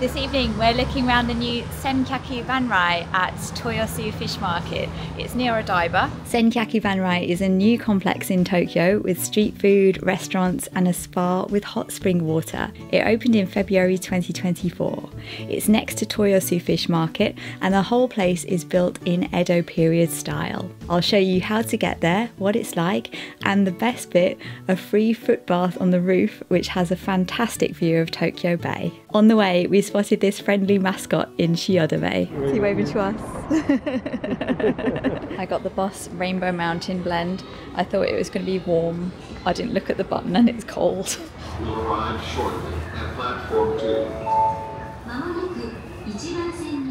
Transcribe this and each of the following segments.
This evening we're looking around the new Senkyaku Banrai at Toyosu Fish Market. It's near Odaiba. Senkyaku Banrai is a new complex in Tokyo with street food, restaurants and a spa with hot spring water. It opened in February 2024. It's next to Toyosu Fish Market and the whole place is built in Edo period style. I'll show you how to get there, what it's like, and the best bit, a free foot bath on the roof which has a fantastic view of Tokyo Bay. On the way we spotted this friendly mascot in Shiodame. Is he waving to us? I got the Boss Rainbow Mountain blend. I thought it was going to be warm. I didn't look at the button and it's cold. We'll arrive shortly at platform 2.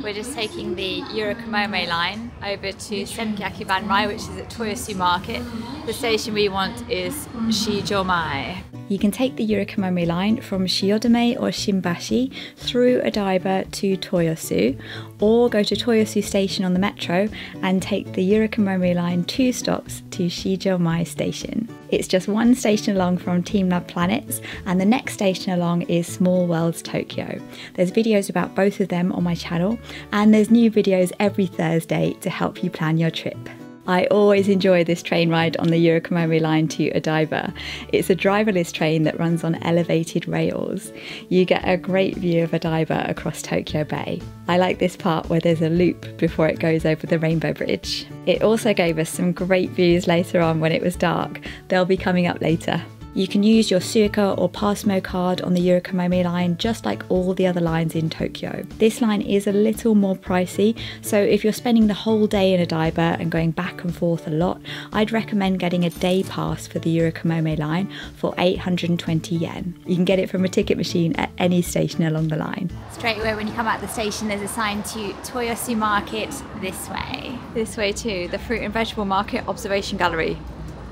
We're just taking the Yurikamome line over to Senkyaku Banrai, which is at Toyosu Market. The station we want is Shijomai. You can take the Yurikamome line from Shiodame or Shimbashi through Odaiba to Toyosu, or go to Toyosu Station on the metro and take the Yurikamome line 2 stops to Shijomai Station. It's just one station along from TeamLab Planets, and the next station along is Small Worlds Tokyo. There's videos about both of them on my channel, and there's new videos every Thursday to help you plan your trip. I always enjoy this train ride on the Yurikamome line to Odaiba. It's a driverless train that runs on elevated rails. You get a great view of Odaiba across Tokyo Bay. I like this part where there's a loop before it goes over the Rainbow Bridge. It also gave us some great views later on when it was dark. They'll be coming up later. You can use your Suica or Passmo card on the Yurikamome line just like all the other lines in Tokyo. This line is a little more pricey, so if you're spending the whole day in Odaiba and going back and forth a lot, I'd recommend getting a day pass for the Yurikamome line for 820 yen. You can get it from a ticket machine at any station along the line. Straight away when you come out of the station there's a sign to Toyosu Market this way. This way too, the fruit and vegetable market observation gallery.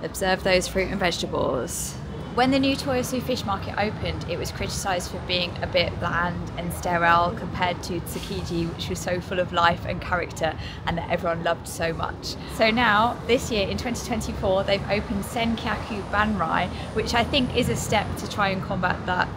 Observe those fruit and vegetables. When the new Toyosu Fish Market opened, it was criticised for being a bit bland and sterile compared to Tsukiji, which was so full of life and character and that everyone loved so much. So now, this year in 2024, they've opened Senkyaku Banrai, which I think is a step to try and combat that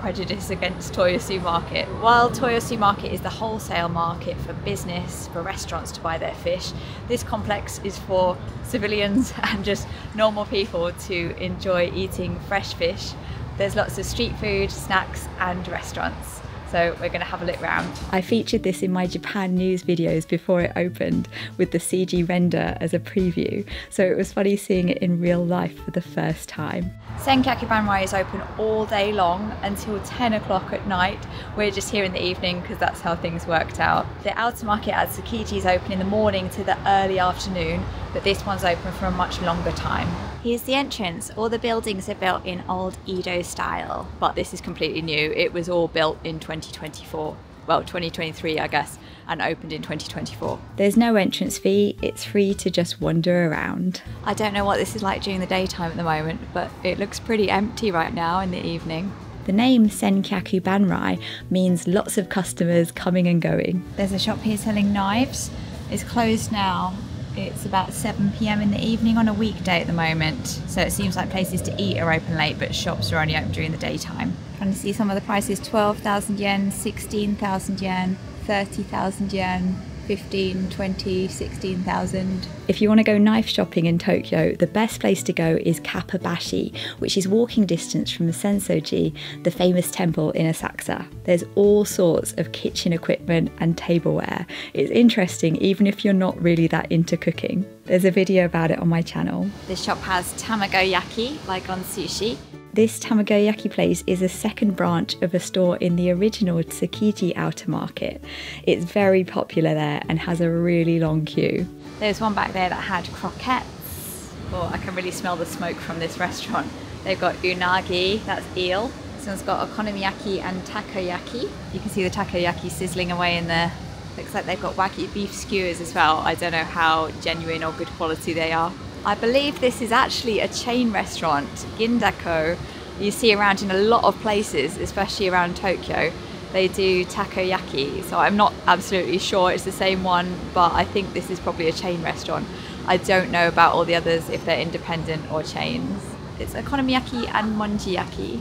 prejudice against Toyosu Market. While Toyosu Market is the wholesale market for business, for restaurants to buy their fish, this complex is for civilians and just normal people to enjoy eating fresh fish. There's lots of street food, snacks and restaurants. So we're going to have a look round. I featured this in my Japan news videos before it opened with the CG render as a preview, so it was funny seeing it in real life for the first time. Senkyaku Banrai is open all day long until 10 o'clock at night. We're just here in the evening because that's how things worked out. The outer market at Tsukiji is open in the morning to the early afternoon, but this one's open for a much longer time. Here's the entrance. All the buildings are built in old Edo style, but this is completely new. It was all built in 2024. Well, 2023 I guess, and opened in 2024. There's no entrance fee, it's free to just wander around. I don't know what this is like during the daytime at the moment, but it looks pretty empty right now in the evening. The name Senkyaku Banrai means lots of customers coming and going. There's a shop here selling knives. It's closed now. It's about 7 PM in the evening on a weekday at the moment, so it seems like places to eat are open late, but shops are only open during the daytime. Trying to see some of the prices: 12,000 yen, 16,000 yen, 30,000 yen, 15, 20, 16,000. If you want to go knife shopping in Tokyo, the best place to go is Kappabashi, which is walking distance from Sensoji, the famous temple in Asakusa. There's all sorts of kitchen equipment and tableware. It's interesting even if you're not really that into cooking. There's a video about it on my channel. This shop has tamagoyaki, like on sushi. This tamagoyaki place is a second branch of a store in the original Tsukiji Outer Market. It's very popular there and has a really long queue. There's one back there that had croquettes. Oh, I can really smell the smoke from this restaurant. They've got unagi, that's eel. This one's got okonomiyaki and takoyaki. You can see the takoyaki sizzling away in there. Looks like they've got wagyu beef skewers as well. I don't know how genuine or good quality they are. I believe this is actually a chain restaurant, Gindako. You see around in a lot of places, especially around Tokyo. They do takoyaki, so I'm not absolutely sure it's the same one, but I think this is probably a chain restaurant. I don't know about all the others, if they're independent or chains. It's okonomiyaki and monjiyaki.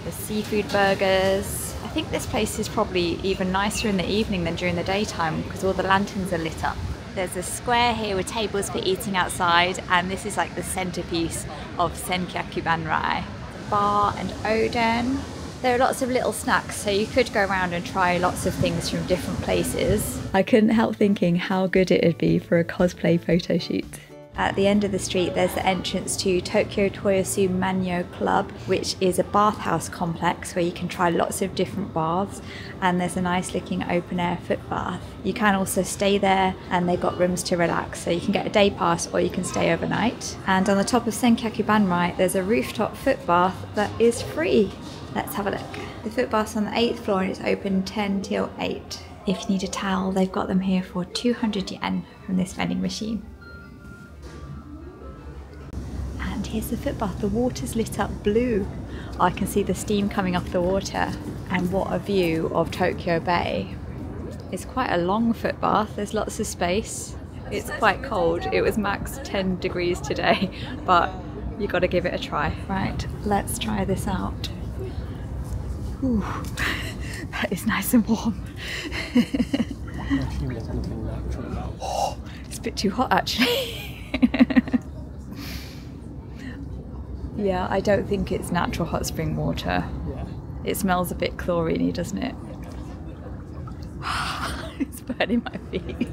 The seafood burgers. I think this place is probably even nicer in the evening than during the daytime because all the lanterns are lit up. There's a square here with tables for eating outside, and this is like the centerpiece of Senkyaku Banrai. Bar and oden. There are lots of little snacks, so you could go around and try lots of things from different places. I couldn't help thinking how good it would be for a cosplay photo shoot. At the end of the street there's the entrance to Tokyo Toyosu Manyo Club, which is a bathhouse complex where you can try lots of different baths, and there's a nice looking open air foot bath. You can also stay there and they've got rooms to relax, so you can get a day pass or you can stay overnight. And on the top of Senkyaku Banrai there's a rooftop foot bath that is free. Let's have a look. The foot bath's on the 8th floor and it's open 10 till 8. If you need a towel, they've got them here for 200 yen from this vending machine. And here's the foot bath. The water's lit up blue. I can see the steam coming off the water. And what a view of Tokyo Bay. It's quite a long foot bath. There's lots of space. It's quite cold. It was max 10 degrees today, but you got to give it a try. Right, let's try this out. Ooh, that is nice and warm. Oh, it's a bit too hot actually. Yeah, I don't think it's natural hot spring water. Yeah. It smells a bit chlorine-y, doesn't it? It's burning my feet.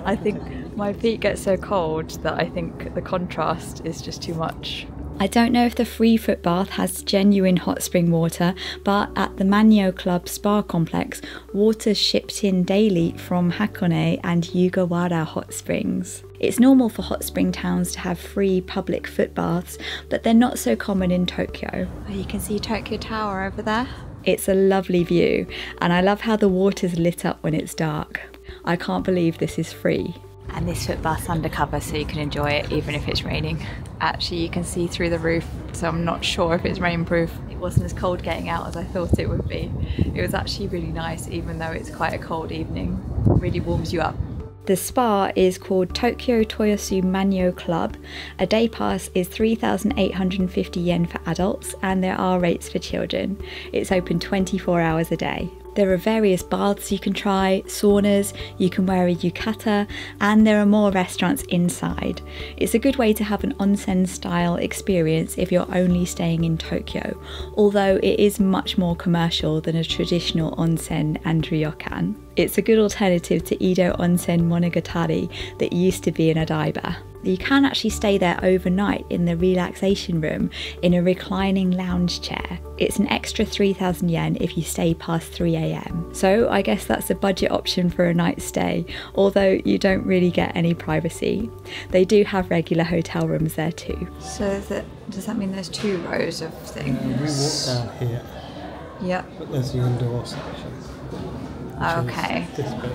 I think my feet get so cold that I think the contrast is just too much. I don't know if the free foot bath has genuine hot spring water, but at the Manyo Club Spa Complex, water's shipped in daily from Hakone and Yugawara hot springs. It's normal for hot spring towns to have free public foot baths, but they're not so common in Tokyo. You can see Tokyo Tower over there. It's a lovely view, and I love how the water's lit up when it's dark. I can't believe this is free. And this foot bath's undercover, so you can enjoy it even if it's raining. Actually, you can see through the roof, so I'm not sure if it's rainproof. It wasn't as cold getting out as I thought it would be. It was actually really nice, even though it's quite a cold evening. It really warms you up. The spa is called Tokyo Toyosu Manyo Club. A day pass is 3,850 yen for adults, and there are rates for children. It's open 24 hours a day. There are various baths you can try, saunas, you can wear a yukata, and there are more restaurants inside. It's a good way to have an onsen style experience if you're only staying in Tokyo, although it is much more commercial than a traditional onsen and ryokan. It's a good alternative to Edo Onsen Monogatari that used to be in Odaiba. You can actually stay there overnight in the relaxation room in a reclining lounge chair. It's an extra 3,000 yen if you stay past 3 AM. So I guess that's a budget option for a night stay, although you don't really get any privacy. They do have regular hotel rooms there too. So does that mean there's 2 rows of things? We walk down here. Yep. But there's the indoor section. Okay. This bit.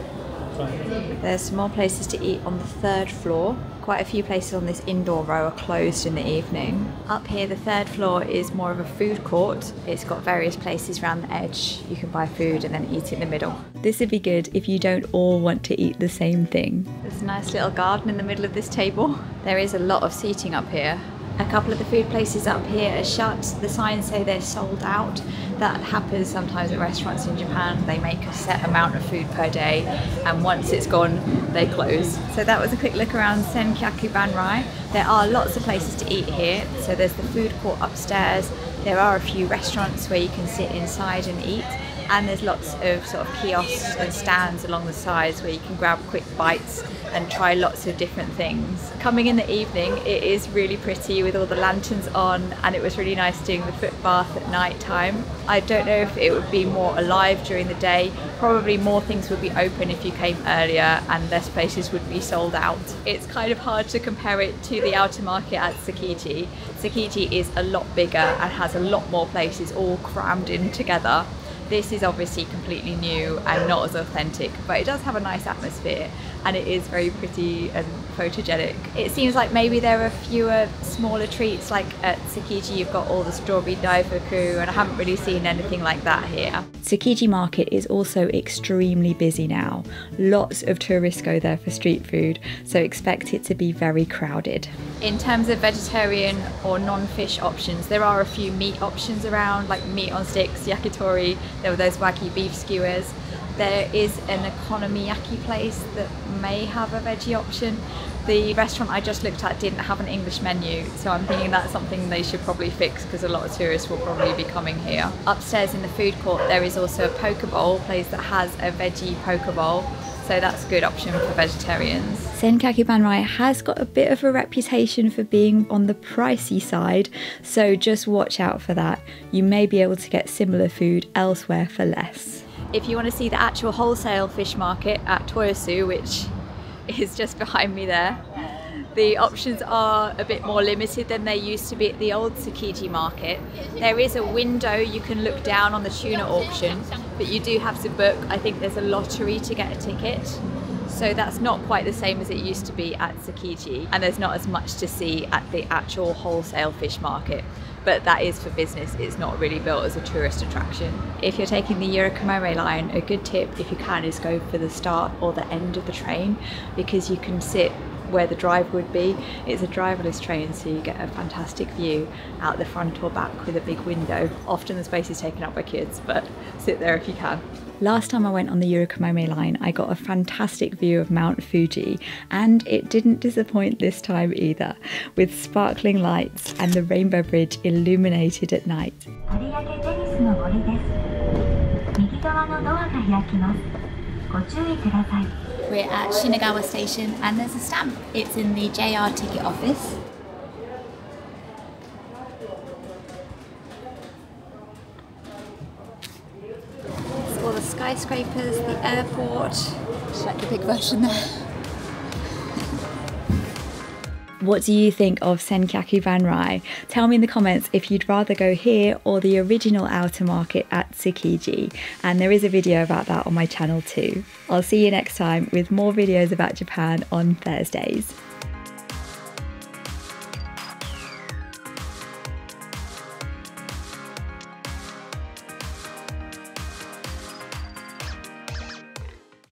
Right. There's some more places to eat on the 3rd floor. Quite a few places on this indoor row are closed in the evening. Up here, the 3rd floor is more of a food court. It's got various places around the edge. You can buy food and then eat in the middle. This would be good if you don't all want to eat the same thing. There's a nice little garden in the middle of this table. There is a lot of seating up here. A couple of the food places up here are shut. The signs say they're sold out. That happens sometimes at restaurants in Japan. They make a set amount of food per day, and once it's gone, they close. So that was a quick look around Senkyaku Banrai. There are lots of places to eat here. So there's the food court upstairs. There are a few restaurants where you can sit inside and eat. And there's lots of sort of kiosks and stands along the sides where you can grab quick bites and try lots of different things. Coming in the evening, it is really pretty with all the lanterns on, and it was really nice doing the foot bath at night time. I don't know if it would be more alive during the day. Probably more things would be open if you came earlier and less places would be sold out. It's kind of hard to compare it to the outer market at Tsukiji. Tsukiji is a lot bigger and has a lot more places all crammed in together. This is obviously completely new and not as authentic, but it does have a nice atmosphere and it is very pretty and photogenic. It seems like maybe there are fewer smaller treats, like at Tsukiji you've got all the strawberry daifuku, and I haven't really seen anything like that here. Tsukiji Market is also extremely busy now. Lots of tourists go there for street food, so expect it to be very crowded. In terms of vegetarian or non-fish options, there are a few meat options around, like meat on sticks, yakitori, there were those wagyu beef skewers. There is an okonomiyaki place that may have a veggie option. The restaurant I just looked at didn't have an English menu, so I'm thinking that's something they should probably fix because a lot of tourists will probably be coming here. Upstairs in the food court there is also a poke bowl place that has a veggie poke bowl, so that's a good option for vegetarians. Senkyaku Banrai has got a bit of a reputation for being on the pricey side, so just watch out for that. You may be able to get similar food elsewhere for less. If you want to see the actual wholesale fish market at Toyosu, which is just behind me there, the options are a bit more limited than they used to be at the old Tsukiji market. There is a window you can look down on the tuna auction, but you do have to book. I think there's a lottery to get a ticket. So that's not quite the same as it used to be at Tsukiji, and there's not as much to see at the actual wholesale fish market. But that is for business, it's not really built as a tourist attraction. If you're taking the Yurikamome line, a good tip if you can is go for the start or the end of the train, because you can sit where the drive would be. It's a driverless train, so you get a fantastic view out the front or back with a big window. Often the space is taken up by kids, but sit there if you can. Last time I went on the Yurikamome line, I got a fantastic view of Mount Fuji, and it didn't disappoint this time either, with sparkling lights and the Rainbow Bridge illuminated at night. We're at Shinagawa Station and there's a stamp. It's in the JR ticket office. All the skyscrapers, the airport. Just like the big version there. What do you think of Senkyaku Banrai? Tell me in the comments if you'd rather go here or the original outer market at Tsukiji, and there is a video about that on my channel too. I'll see you next time with more videos about Japan on Thursdays.